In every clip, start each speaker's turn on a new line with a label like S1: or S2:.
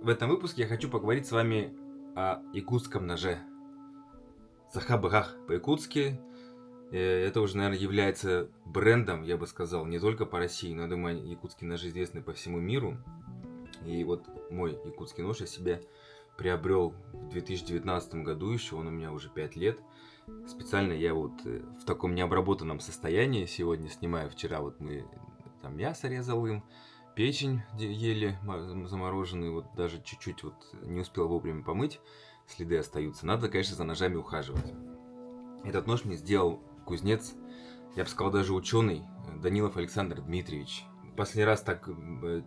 S1: В этом выпуске я хочу поговорить с вами о якутском ноже. Захабыгах по-якутски. Это уже, наверное, является брендом, я бы сказал, не только по России, но, я думаю, якутские ножи известны по всему миру. И вот мой якутский нож я себе приобрел в 2019 году еще, он у меня уже 5 лет. Специально я вот в таком необработанном состоянии сегодня снимаю. Вчера вот мы там мясо резал им, печень ели замороженную, вот даже чуть-чуть вот не успел вовремя помыть, следы остаются. Надо, конечно, за ножами ухаживать. Этот нож мне сделал кузнец, я бы сказал, даже ученый, Данилов Александр Дмитриевич. Последний раз так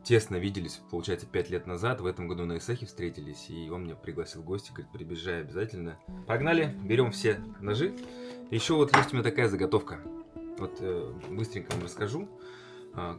S1: тесно виделись, получается, 5 лет назад. В этом году на Исахе встретились, и он меня пригласил в гости, говорит, приезжай обязательно. Погнали, берем все ножи. Еще вот есть у меня такая заготовка. Вот быстренько вам расскажу.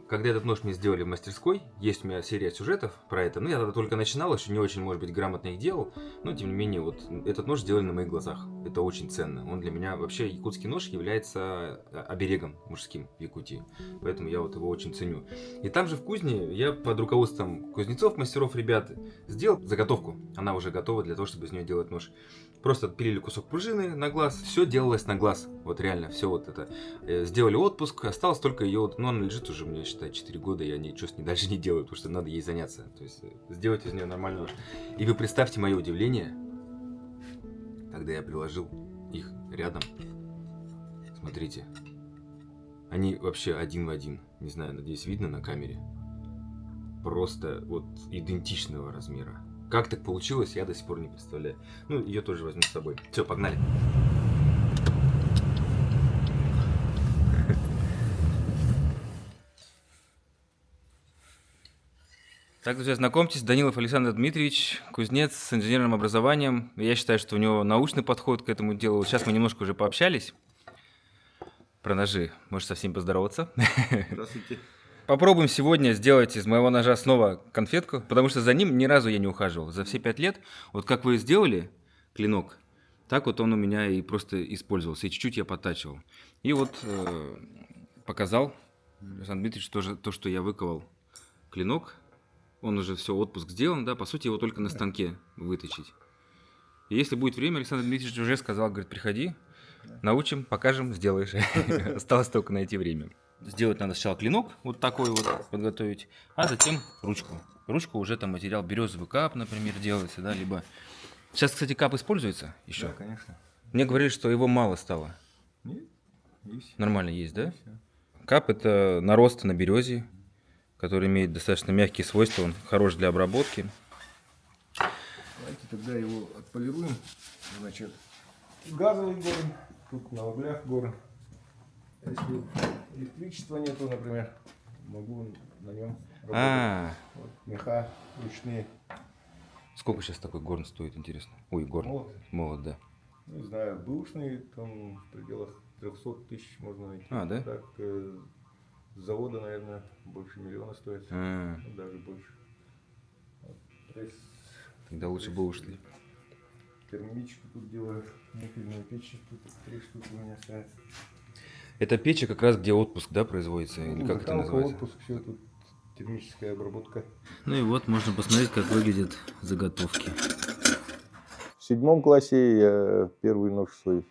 S1: Когда этот нож мне сделали в мастерской, есть у меня серия сюжетов про это. Ну, я тогда только начинал, еще не очень, может быть, грамотно их делал. Но, тем не менее, вот этот нож сделали на моих глазах. Это очень ценно. Он для меня, вообще, якутский нож является оберегом мужским в Якутии. Поэтому я вот его очень ценю. И там же в кузне я под руководством кузнецов, мастеров, ребят, сделал заготовку. Она уже готова для того, чтобы из нее делать нож. Просто отпилили кусок пружины на глаз. Все делалось на глаз. Вот реально, все вот это. Сделали отпуск, осталось только ее, ну, она лежит уже, мне считай, 4 года, я ничего с ней дальше не делаю, потому что надо ей заняться. То есть сделать из нее нормальный нож. И вы представьте мое удивление, когда я приложил их рядом. Смотрите. Они вообще один в один. Не знаю, надеюсь, видно на камере. Просто вот идентичного размера. Как так получилось, я до сих пор не представляю. Ну, ее тоже возьму с собой. Все, погнали. Так, друзья, знакомьтесь, Данилов Александр Дмитриевич, кузнец с инженерным образованием. Я считаю, что у него научный подход к этому делу. Сейчас мы немножко уже пообщались про ножи. Можешь со всеми поздороваться.
S2: Здравствуйте.
S1: Попробуем сегодня сделать из моего ножа снова конфетку, потому что за ним ни разу я не ухаживал. За все 5 лет, вот как вы сделали клинок, так вот он у меня и просто использовался. И чуть-чуть я подтачивал. И вот показал Александр Дмитриевич тоже то, что я выковал клинок. Он уже все, отпуск сделан, да, по сути его только на станке выточить. И если будет время, Александр Дмитриевич уже сказал, говорит, приходи, научим, покажем, сделаешь. Осталось только найти время. Сделать надо сначала клинок, вот такой вот подготовить, а затем ручку. Ручку уже там материал березовый кап, например, делается, да, либо... Сейчас, кстати, кап используется еще?
S2: Да, конечно.
S1: Мне говорили, что его мало стало.
S2: Нет, есть.
S1: Нормально есть, да?
S2: Есть.
S1: Кап – это нарост на березе, который имеет достаточно мягкие свойства, он хорош для обработки.
S2: Давайте тогда его отполируем. Значит, газовый горн, тут на углях горн. Если электричества нету, например, могу на нем работать. Вот, меха ручные.
S1: Сколько сейчас такой горн стоит, интересно? Ой, горн. Молот, да.
S2: Не знаю, бэушные там в пределах 300 тысяч можно найти.
S1: Да?
S2: Так, с завода, наверное, больше миллиона стоит. Ну, даже больше. Вот,
S1: тогда лучше бэушный.
S2: Термичку тут делаю, муфельную печь, тут 3 штуки у меня стоят.
S1: Это печи как раз где отпуск, да, производится? Или как это называется?
S2: Отпуск, все тут термическая обработка.
S1: Ну и вот можно посмотреть, как выглядят заготовки.
S2: В 7 классе я первый нож свой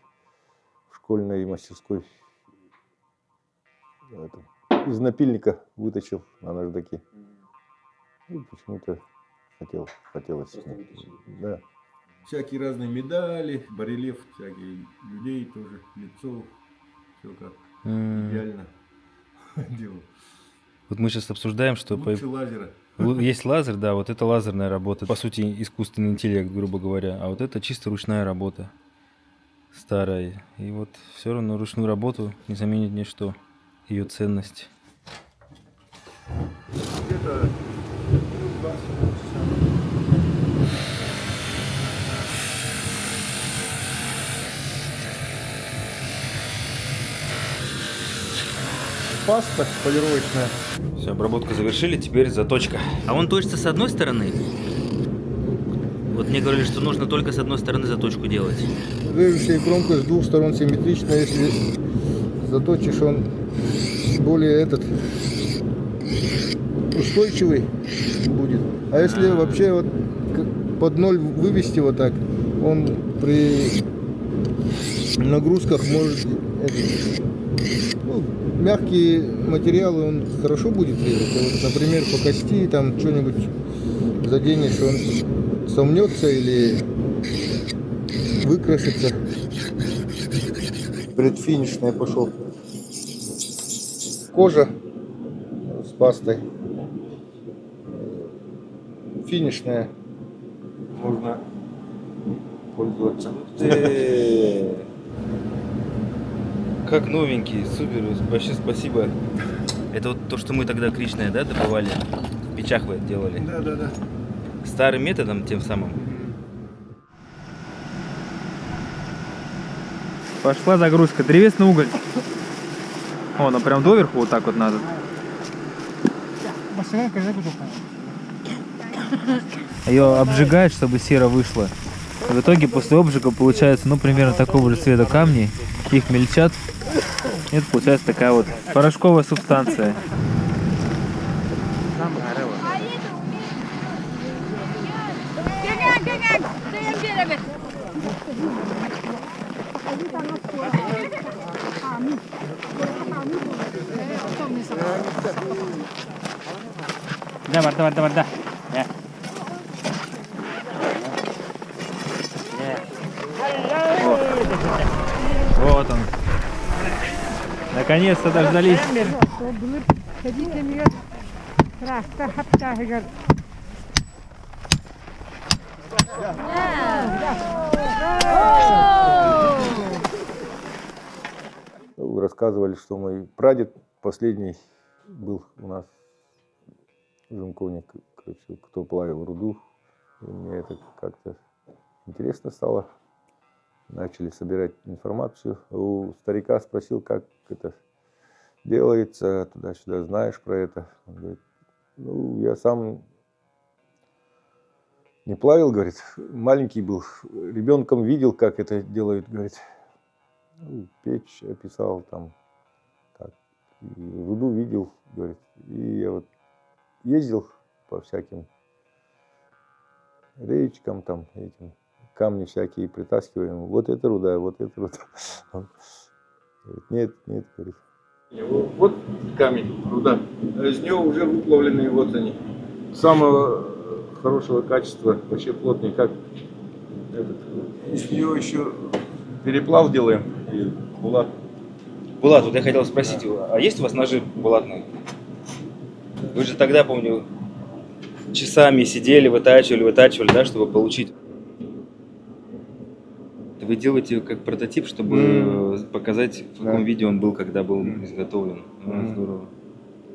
S2: в школьной мастерской из напильника вытащил на наждаке. И почему-то хотелось. Да. Всякие разные медали, барельеф всякие людей тоже, лицо, все как идеально делал.
S1: Вот мы сейчас обсуждаем, что
S2: лучше лазера.
S1: Есть лазер, да, вот это лазерная работа, по сути искусственный интеллект, грубо говоря, а вот это чисто ручная работа, старая. И вот все равно ручную работу не заменит ничто, ее ценность.
S2: Это паста полировочная.
S1: Все, обработку завершили, теперь заточка. А он точится с одной стороны? Вот мне говорили, что нужно только с одной стороны заточку делать.
S2: Режущая кромка с 2 сторон симметрична, если заточишь, он более устойчивый будет. А если вообще вот под ноль вывести вот так, он при нагрузках может... мягкие материалы он хорошо будет резать. А вот, например, по кости там что-нибудь заденешь, он сомнется или выкрасится. Предфинишная пошел. Кожа с пастой. Финишная. Можно пользоваться.
S1: Как новенький, супер, вообще спасибо. Это вот то, что мы тогда кричное, да, добывали? В печах вы это делали?
S2: Да.
S1: Старым методом тем самым?
S3: Пошла загрузка. Древесный уголь. О, ну прям доверху вот так вот надо. Ее обжигают, чтобы сера вышла. В итоге после обжига получается, ну, примерно такого же цвета камни. Их мельчат. И это получается такая вот порошковая субстанция. Да. Вот он. Наконец-то дождались.
S2: Вы рассказывали, что мой прадед последний был у нас в Жемковне, короче, кто плавил руду. И мне это как-то интересно стало. Начали собирать информацию. У старика спросил, как это делается, туда-сюда, знаешь про это. Он говорит, ну, я сам не плавил, говорит, маленький был, ребенком видел, как это делают, говорит. Ну, печь описал там, так, и руду видел, говорит. И я вот ездил по всяким речкам, там, этим, камни всякие притаскиваем. Вот это руда, вот это руда. Он говорит, нет, говорит. Вот камень, руда. Из него уже выплавленные вот они. Самого хорошего качества, вообще плотный, как этот. Из нее еще переплав делаем. И булат.
S1: Булат, вот я хотел спросить, а есть у вас ножи булатные? Вы же тогда, помню, часами сидели, вытачивали, да, чтобы получить. Вы делаете как прототип, чтобы показать, в каком виде он был, когда был изготовлен. Здорово.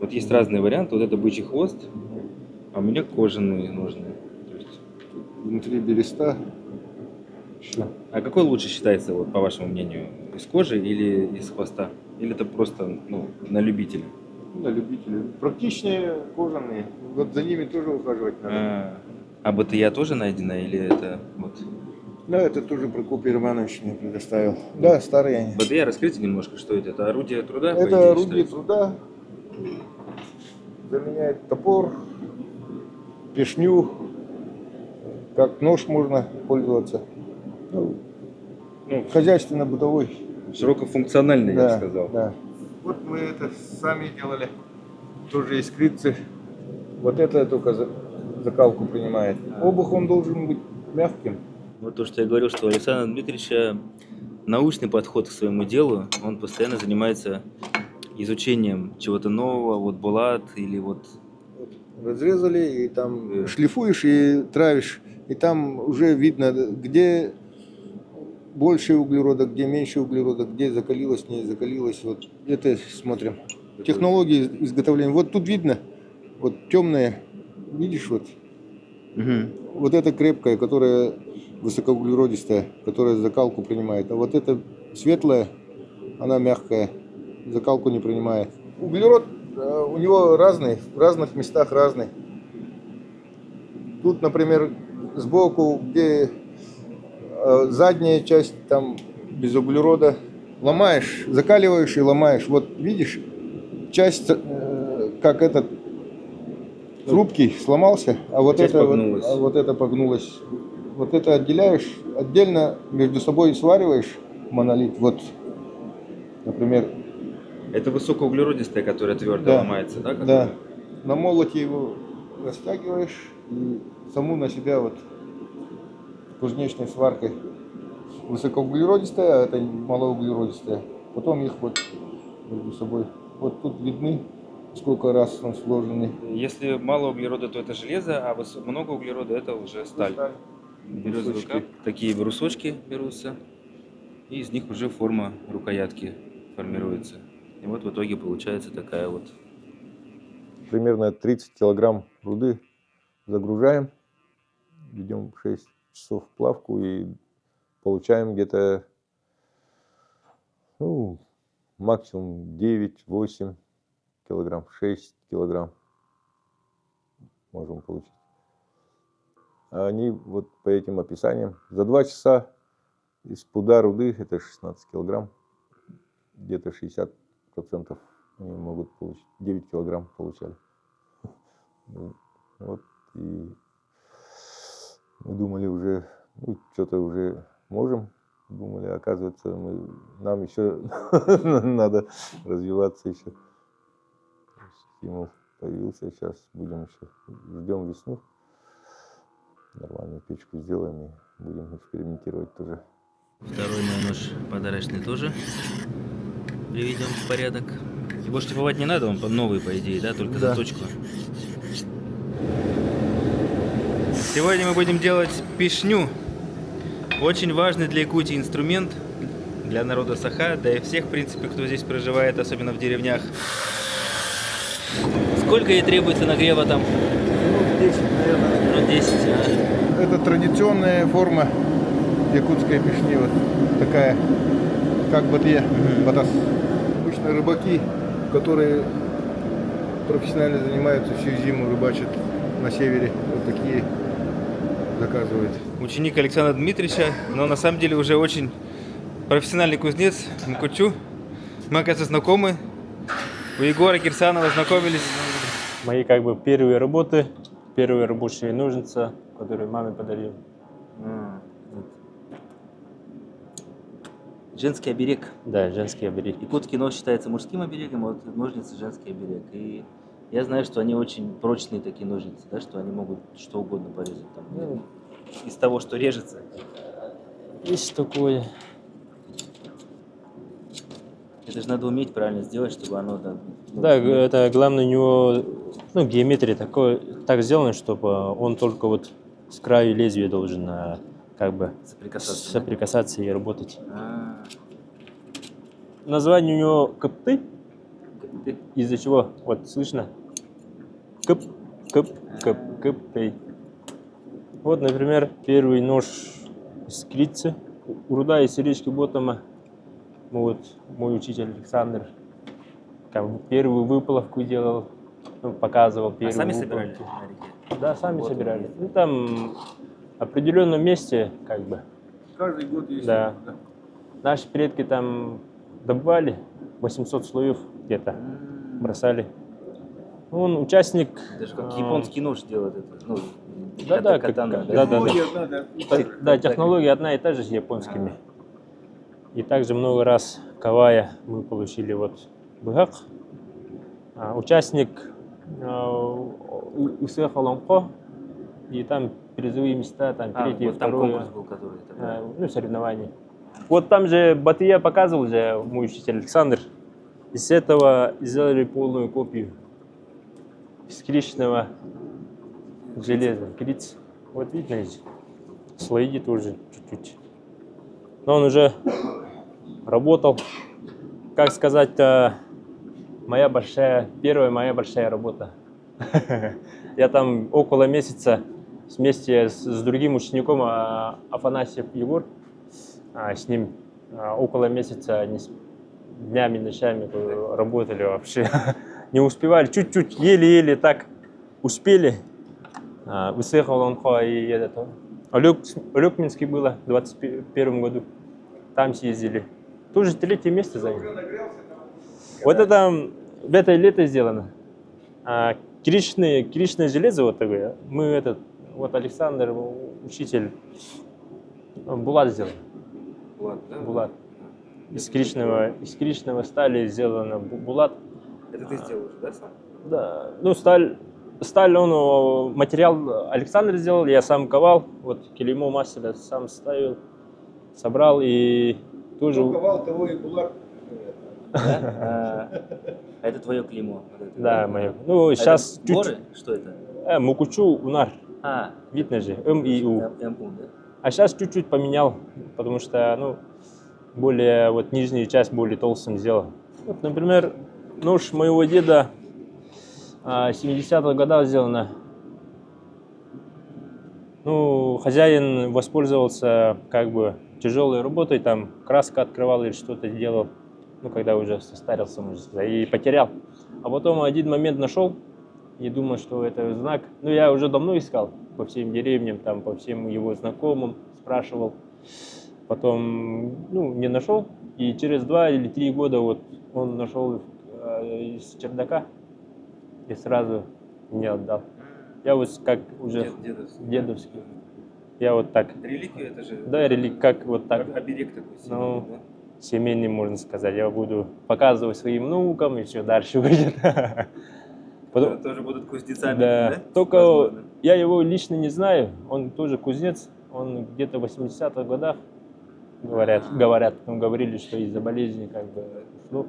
S1: Вот есть разные варианты. Вот это бычий хвост, а у меня кожаные ножны. То есть...
S2: Внутри береста.
S1: А какой лучше считается, вот, по вашему мнению, из кожи или из хвоста? Или это просто, ну, на любителя?
S2: На любителя. Практичнее кожаные. Вот за ними тоже ухаживать надо.
S1: А БТЯ тоже найдено или это вот?
S2: Да, это тоже Прокопий Романович мне предоставил. Да, старые они.
S1: БТЯ, расскажите немножко, что это? Это орудие труда?
S2: Это орудие труда. Заменяет топор, пешню. Как нож можно пользоваться. Ну, хозяйственно-бытовой.
S1: Широкофункциональный,
S2: да,
S1: я бы сказал.
S2: Да. Вот мы это сами делали. Тоже искрится. Вот это только закалку принимает. Обух он должен быть мягким.
S1: Вот то, что я говорил, что у Александра Дмитриевича научный подход к своему делу. Он постоянно занимается изучением чего-то нового, вот булат или вот...
S2: Разрезали, и там шлифуешь и травишь. И там уже видно, где больше углерода, где меньше углерода, где закалилось, не закалилось. Вот это смотрим. Технологии изготовления. Вот тут видно, вот темное, видишь, вот. Вот это крепкая, которая высокоуглеродистая, которая закалку принимает. А вот это светлая, она мягкая, закалку не принимает. Углерод у него разный, в разных местах разный. Тут, например, сбоку, где задняя часть, там без углерода, ломаешь, закаливаешь и ломаешь. Вот видишь, часть, как этот хрупкий, сломался, а вот
S1: Здесь
S2: это
S1: погнулось.
S2: вот это погнулось. Вот это отделяешь, отдельно между собой свариваешь монолит. Вот, например,
S1: Это высокоуглеродистая, которая твердо
S2: Да.
S1: ломается, да?
S2: да, на молоте его растягиваешь и саму на себя вот кузнечной сваркой. Высокоуглеродистая, а это малоуглеродистая. Потом их вот между собой. Вот тут видны, сколько раз он сложены.
S1: Если мало углерода, то это железо, а много углерода это уже сталь. Берется
S2: Брусочки.
S1: рука, такие брусочки берутся, и из них уже форма рукоятки формируется. И вот в итоге получается такая вот.
S2: Примерно 30 килограмм руды загружаем, ведем 6 часов в плавку и получаем где-то максимум 9-8 килограмм, 6 килограмм можем получить. А они вот по этим описаниям за 2 часа из пуда руды, это 16 килограмм, где-то 60% они могут получить, 9 килограмм получали. Вот, и мы думали уже, что-то уже можем, думали, оказывается, нам еще надо развиваться еще. Стимул появился, сейчас будем еще, ждем весну, нормальную печку сделаем и будем экспериментировать тоже.
S1: Второй мой нож подарочный тоже приведем в порядок. Его шлифовать не надо, он новый по идее, да, только
S2: Да.
S1: заточку. Сегодня мы будем делать пишню. Очень важный для Якутии инструмент, для народа Саха, да и всех, в принципе, кто здесь проживает, особенно в деревнях. Сколько ей требуется нагрева там?
S2: 10, наверное.
S1: Минут 10, а?
S2: Это традиционная форма якутской пешни, вот такая, как батье, батас. Обычно рыбаки, которые профессионально занимаются всю зиму, рыбачат на севере, вот такие заказывают.
S1: Ученик Александра Дмитриевича, но на самом деле уже очень профессиональный кузнец Мкучу. Мы, оказывается, знакомы. У Егора Кирсанова знакомились.
S4: Мои как бы первые работы, первые рабочие ножницы, которые маме подарил.
S1: Женский оберег.
S4: Да, женский оберег.
S1: Якутский нож считается мужским оберегом, а вот ножницы женский оберег. И я знаю, что они очень прочные такие ножницы, да, что они могут что угодно порезать. Там, из того, что режется.
S4: Есть такое.
S1: Это же надо уметь правильно сделать, чтобы оно...
S4: Да, это главное у него, геометрия так сделана, чтобы он только вот с краю лезвия должен как бы соприкасаться и работать. Название у него капты, из-за чего, вот слышно, капты. Вот, например, первый нож из крицы, руда из речки Ботома. Мой учитель Александр первую выплавку делал, показывал первую
S1: сами
S4: выплавку.
S1: собирали на реке?
S4: Да, сами
S1: Вот
S4: собирали. Там в определенном месте, как бы.
S2: Каждый год есть.
S4: Да. Наши предки там добывали 800 слоев где-то, бросали. Он участник.
S1: Даже как японский нож делает это.
S4: Да,
S1: катана,
S4: да.
S2: Технология
S4: Да, технология одна и та же с японскими. И также много раз кавая мы получили вот быгак. Участник УСФ Алонко. И там призовые места, там третье,
S1: вот там
S4: второе.
S1: конкурс был, который...
S4: соревнования. Вот там же батыя показывал же мой учитель Александр. Из этого сделали полную копию из кричного железа. Криц. Вот видно здесь. Слои тоже чуть-чуть. Но он уже работал. Как сказать-то, первая моя большая работа. Я там около месяца вместе с другим учеником Афанасьев Егор, с ним около месяца днями, ночами работали вообще. Не успевали, чуть-чуть, еле-еле так успели. Выехал он и Алёкминский было в 2021 году. Там съездили. Тоже 3-е место заняли. Вот это в это лето сделано. Киричное железо вот такое. Мы этот, вот Александр, учитель, булат сделал.
S1: Булат, да?
S4: Булат. Из киричного стали сделано булат.
S1: Это ты сделал уже, да, сам?
S4: Да, ну сталь он, материал Александр сделал, я сам ковал, вот килеймо мастера сам ставил, собрал и тоже...
S2: Кто ковал, того и булат.
S5: Да? Это твое клеймо. Вот это,
S4: Да, мое. Ну, сейчас
S5: Это горы? Что это?
S4: Мукучу, Унар,
S5: А,
S4: видно же, М и У.
S5: Ямпун, да?
S4: А сейчас чуть-чуть поменял, потому что, ну, более, вот нижнюю часть более толстым сделал. Вот, например, нож моего деда 70-х годов сделано. Ну, хозяин воспользовался как бы тяжелой работой, там краска открывал или что-то делал, ну, когда уже состарился, можно сказать, и потерял. А потом один момент нашел и думал, что это знак. Ну, я уже давно искал по всем деревням, там, по всем его знакомым, спрашивал. Потом, ну, не нашел, и через 2 или 3 года вот он нашел из чердака и сразу мне отдал. Я вот как уже дедовский. Я вот так.
S1: Реликвия это же...
S4: Да, как вот так.
S1: Оберег такой
S4: Ну,
S1: семейный, да?
S4: семейный, можно сказать. Я буду показывать своим внукам, еще дальше будет. Потом-
S1: Тоже будут кузнецами,
S4: Да.
S1: да?
S4: Только
S1: Возможно.
S4: я его лично не знаю. Он тоже кузнец. Он где-то в 80-х годах, говорят, ну, говорили, что из-за болезни как бы ушло.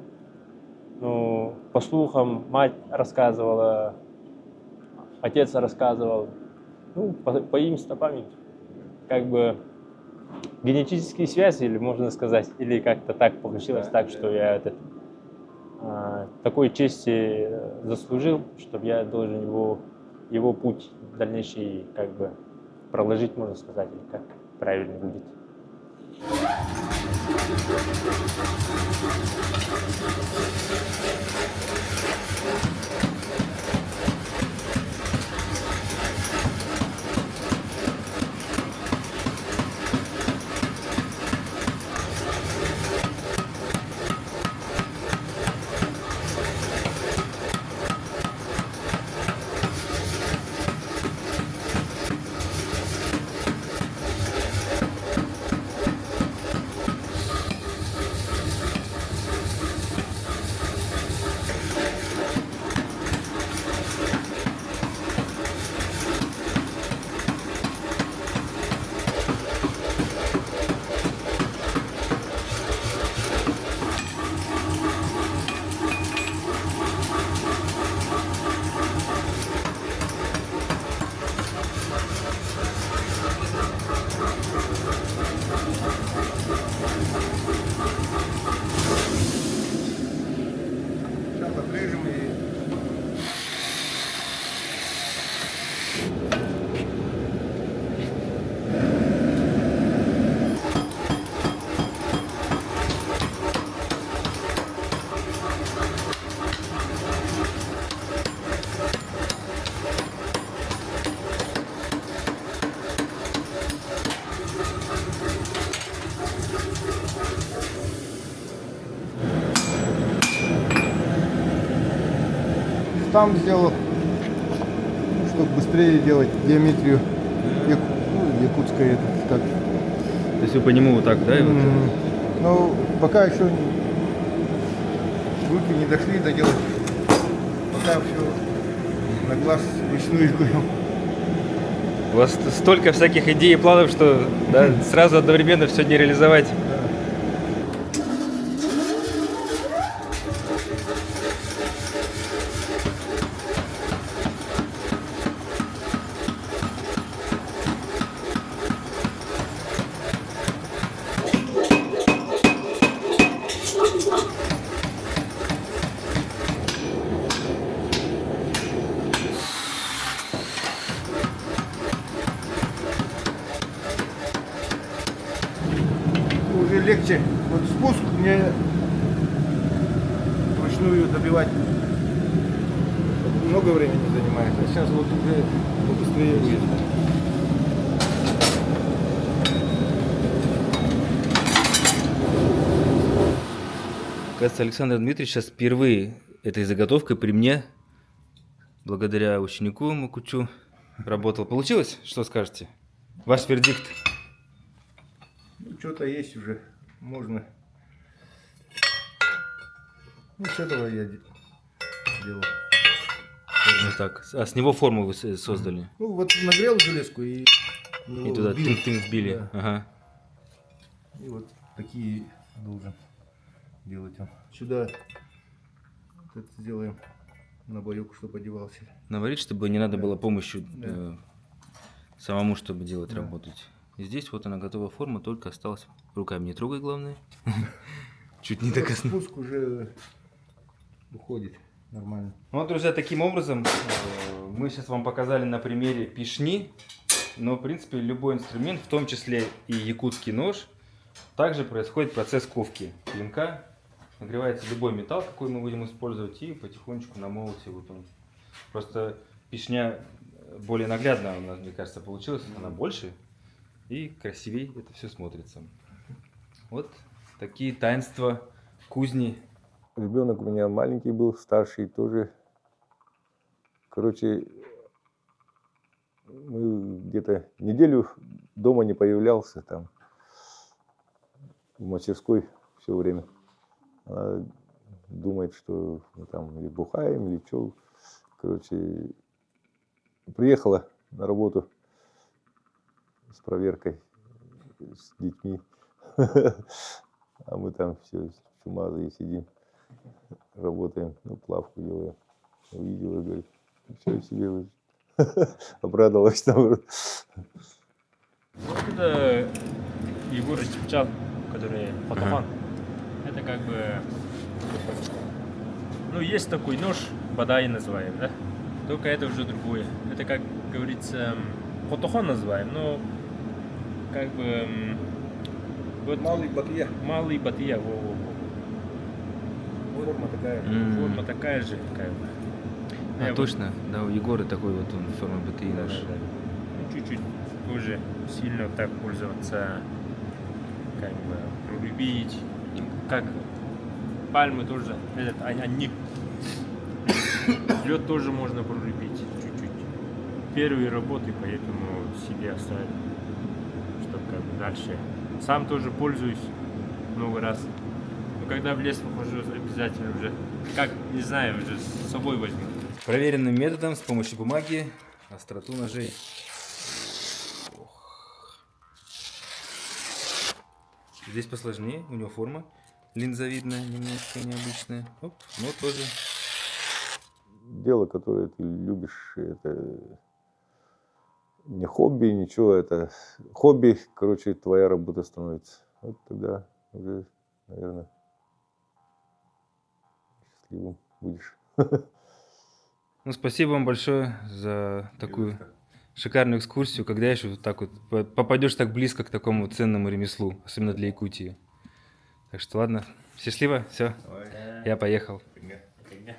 S4: Ну, по слухам, мать рассказывала, отец рассказывал. Ну, по им стопам, как бы генетические связи, или можно сказать, или как-то так получилось,
S1: Да,
S4: так,
S1: да.
S4: что я такой чести заслужил, чтобы я должен его путь дальнейший как бы проложить, можно сказать, или как правильно будет.
S2: Сейчас отрежем и... Там сделал, чтобы быстрее делать геометрию якутская. Это, так.
S1: То есть вы по нему вот так, да? и вот так?
S2: Ну, пока еще руки не дошли доделать. Пока все на глаз вручную делал.
S1: У вас столько всяких идей и планов, что да, сразу одновременно все не реализовать.
S2: Уже легче. Вот спуск мне вручную добивать много времени занимает. А сейчас вот уже побыстрее будет.
S1: Кажется, Александр Дмитриевич сейчас впервые этой заготовкой при мне благодаря ученику Макучу работал. Получилось? Что скажете? Ваш вердикт?
S2: Ну, что-то есть уже, можно. Ну, с этого я делал.
S1: Вот так. А с него форму вы создали?
S2: Ну, вот нагрел железку и...
S1: И туда тынк-тынк вбили.
S2: Да.
S1: Ага.
S2: И вот такие должен делать он. Сюда вот это сделаем на боек, чтобы одевался.
S1: Наварить, чтобы не надо было помощью
S2: Да.
S1: самому, чтобы делать,
S2: Да.
S1: работать. И здесь вот она готовая форма, только осталось руками не трогай, главное. Чуть не
S2: Вот
S1: докоснулся.
S2: спуск уже уходит нормально.
S1: Ну вот, друзья, таким образом мы сейчас вам показали на примере пишни, но, в принципе, любой инструмент, в том числе и якутский нож, также происходит процесс ковки клинка. Нагревается любой металл, какой мы будем использовать, и потихонечку на молоте вот он. Просто пишня более наглядно у нас, мне кажется, получилась, она больше и красивее это все смотрится. Вот такие таинства кузни.
S2: Ребенок у меня маленький был, старший тоже. Короче, мы где-то неделю дома не появлялся, там в мастерской все время. Она думает, что мы там или бухаем, или что. Короче, приехала на работу с проверкой с детьми. А мы там все чумазые сидим, работаем, ну, плавку делаем. Увидела, говорит, все себе вы. Обрадовалась, наоборот.
S4: Вот это Егор Степчан, который фотофан. Это как бы... Ну, есть такой нож, бадай называем, да? Только это уже другое. Это, как говорится, фотохон называем, но как бы... Вот
S2: Малый батыя.
S4: малый батыя, во-во-во.
S2: Форма такая.
S4: Форма такая же, как бы.
S1: А,
S4: Вот.
S1: точно, да, у Егора такой вот он форма БТИ нож.
S4: Да. Ну, чуть-чуть тоже сильно так пользоваться, как бы пролюбить, как пальмы тоже, этот, они, лед тоже можно пролюбить чуть-чуть. Первые работы, поэтому себе оставил, чтобы как бы дальше. Сам тоже пользуюсь много раз. Но когда в лес выхожу, обязательно уже, как, не знаю, уже с собой возьму.
S1: Проверенным методом с помощью бумаги остроту ножей. Здесь посложнее, у него форма линзовидная, немножко необычная. Оп, но тоже.
S2: Дело, которое ты любишь, это не хобби, ничего, это хобби, короче, твоя работа становится. Вот тогда уже, наверное, счастливым будешь.
S1: Ну, спасибо вам большое за такую шикарную экскурсию. Когда еще вот так вот попадешь так близко к такому ценному ремеслу, особенно для Якутии. Так что ладно, счастливо, все, я поехал.
S4: Фигня.